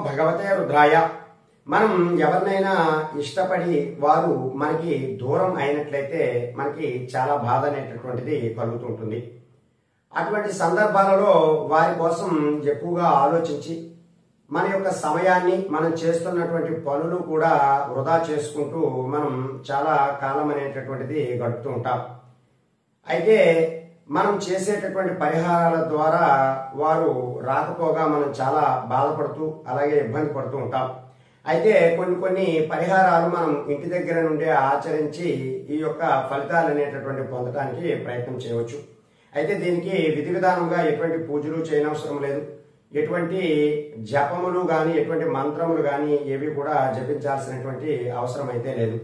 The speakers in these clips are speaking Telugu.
భగవతే రుద్రాయ. మనం ఎవరినైనా ఇష్టపడి వారు మనకి దూరం అయినట్లయితే మనకి చాలా బాధ అనేటటువంటిది కలుగుతుంటుంది. అటువంటి సందర్భాలలో వారి కోసం ఎక్కువగా ఆలోచించి మన యొక్క సమయాన్ని మనం చేస్తున్నటువంటి పనులు కూడా వృధా చేసుకుంటూ మనం చాలా కాలం అనేటటువంటిది గడుపుతూ ఉంటాం. అయితే మనం చేసేటటువంటి పరిహారాల ద్వారా వారు రాకపోగా మనం చాలా బాధపడుతూ అలాగే ఇబ్బంది పడుతూ ఉంటాం. అయితే కొన్ని పరిహారాలు మనం ఇంటి దగ్గర నుండే ఆచరించి ఈ యొక్క ఫలితాలు అనేటటువంటి పొందడానికి ప్రయత్నం చేయవచ్చు. అయితే దీనికి విధి విధానంగా ఎటువంటి పూజలు చేయనవసరం లేదు. ఎటువంటి జపములు గాని ఎటువంటి మంత్రములు గాని ఏవి కూడా జపించాల్సినటువంటి అవసరం అయితే లేదు.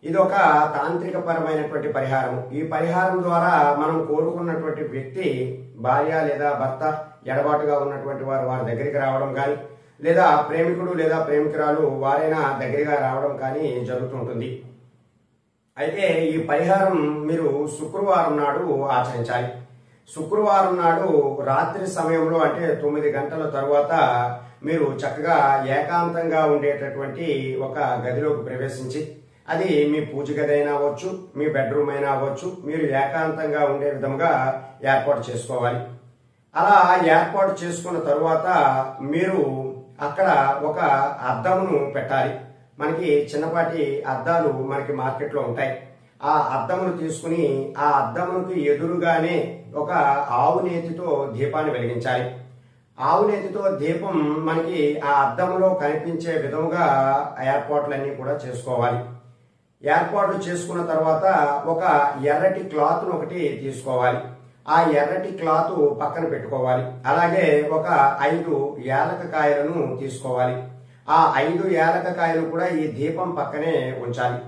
ఇది ఒక తాంత్రిక పరమైనటువంటి పరిహారం. ఈ పరిహారం ద్వారా మనం కోరుకున్నటువంటి వ్యక్తి భార్య లేదా భర్త ఎడబాటుగా ఉన్నటువంటి వారి దగ్గరికి రావడం కానీ, లేదా ప్రేమికుడు లేదా ప్రేమికురాలు వారైనా దగ్గరగా రావడం కానీ జరుగుతుంటుంది. అయితే ఈ పరిహారం మీరు శుక్రవారం నాడు ఆచరించాలి. శుక్రవారం నాడు రాత్రి సమయంలో అంటే 9 గంటల తరువాత మీరు చక్కగా ఏకాంతంగా ఉండేటటువంటి ఒక గదిలోకి ప్రవేశించి, అది మీ పూజ గది అయినా అవ్వచ్చు, మీ బెడ్రూమ్ అయినా అవ్వచ్చు, మీరు ఏకాంతంగా ఉండే విధంగా ఏర్పాటు చేసుకోవాలి. అలా ఏర్పాటు చేసుకున్న తరువాత మీరు అక్కడ ఒక అద్దమును పెట్టాలి. మనకి చిన్నపాటి అద్దాలు మనకి మార్కెట్లో ఉంటాయి. ఆ అద్దమును తీసుకుని ఆ అద్దమునికి ఎదురుగానే ఒక ఆవు నేతితో దీపాన్ని వెలిగించాలి. ఆవు నేతితో దీపం మనకి ఆ అద్దములో కనిపించే విధముగా ఏర్పాట్లన్నీ కూడా చేసుకోవాలి. ఏర్పాట్లు చేసుకున్న తర్వాత ఒక ఎర్రటి క్లాత్ ఒకటి తీసుకోవాలి. ఆ ఎర్రటి క్లాత్ పక్కన పెట్టుకోవాలి. అలాగే ఒక 5 యాలకకాయలను తీసుకోవాలి. ఆ 5 యాలకకాయలు కూడా ఈ దీపం పక్కనే ఉంచాలి.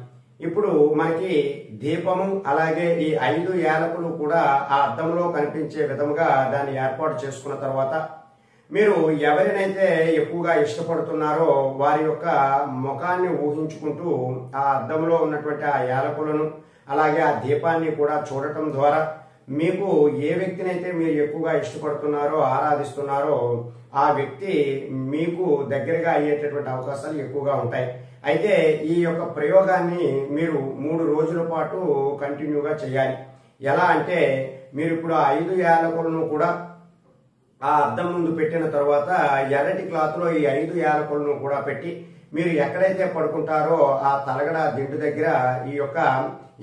ఇప్పుడు మనకి దీపము అలాగే ఈ 5 యాలకులు కూడా ఆ అద్దంలో కనిపించే విధముగా దాన్ని ఏర్పాటు చేసుకున్న తర్వాత మీరు ఎవరినైతే ఎక్కువగా ఇష్టపడుతున్నారో వారి యొక్క ముఖాన్ని ఊహించుకుంటూ ఆ అద్దంలో ఉన్నటువంటి ఆ యాలకులను అలాగే ఆ దీపాన్ని కూడా చూడటం ద్వారా మీకు ఏ వ్యక్తినైతే మీరు ఎక్కువగా ఇష్టపడుతున్నారో ఆరాధిస్తున్నారో ఆ వ్యక్తి మీకు దగ్గరగా అయ్యేటటువంటి అవకాశాలు ఎక్కువగా ఉంటాయి. అయితే ఈ యొక్క ప్రయోగాన్ని మీరు 3 రోజుల పాటు కంటిన్యూగా చేయాలి. ఎలా అంటే మీరు ఇప్పుడు 5 యాలకులను కూడా ఆ అద్దం ముందు పెట్టిన తర్వాత ఎర్రటి క్లాత్ లో ఈ 5 యాలకులను కూడా పెట్టి మీరు ఎక్కడైతే పడుకుంటారో ఆ తలగడ దిండు దగ్గర ఈ యొక్క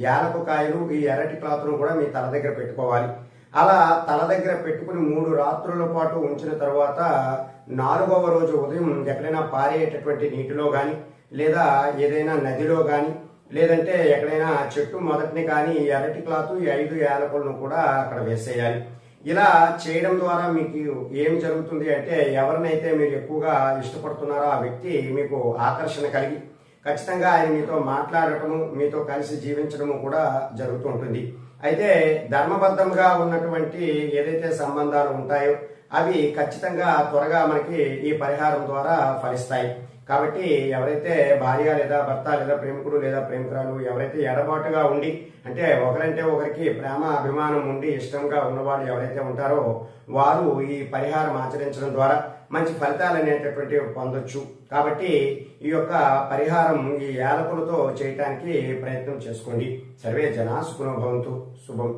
యాలకు కాయలు ఈ ఎర్రటి క్లాత్ ను కూడా మీ తల దగ్గర పెట్టుకోవాలి. అలా తల దగ్గర పెట్టుకుని 3 రాత్రుల పాటు ఉంచిన తర్వాత 4వ రోజు ఉదయం ఎక్కడైనా పారేటటువంటి నీటిలో గాని లేదా ఏదైనా నదిలో గాని లేదంటే ఎక్కడైనా చెట్టు మొదటిని కానీ ఎర్రటి క్లాత్ ఈ 5 యాలకులను కూడా అక్కడ వేసేయాలి. ఇలా చేయడం ద్వారా మీకు ఏం జరుగుతుంది అంటే ఎవరినైతే మీరు ఎక్కువగా ఇష్టపడుతున్నారో ఆ వ్యక్తి మీకు ఆకర్షణ కలిగి ఖచ్చితంగా ఆయన మీతో మాట్లాడటము మీతో కలిసి జీవించడము కూడా జరుగుతూ ఉంటుంది. అయితే ధర్మబద్ధంగా ఉన్నటువంటి ఏదైతే సంబంధాలు ఉంటాయో అవి ఖచ్చితంగా త్వరగా మనకి ఈ పరిహారం ద్వారా ఫలిస్తాయి. కాబట్టి ఎవరైతే భార్య లేదా భర్త లేదా ప్రేమికుడు లేదా ప్రేమికురాలు ఎవరైతే ఎడబాటుగా ఉండి అంటే ఒకరంటే ఒకరికి ప్రేమ అభిమానం ఉండి ఇష్టంగా ఉన్నవాళ్ళు ఎవరైతే ఉంటారో వారు ఈ పరిహారం ఆచరించడం ద్వారా మంచి ఫలితాలు అనేటటువంటివి పొందొచ్చు. కాబట్టి ఈ యొక్క పరిహారం ఈ యాలకులతో చేయటానికి ప్రయత్నం చేసుకోండి. సర్వే జనా సుఖినో భవంతు. శుభం.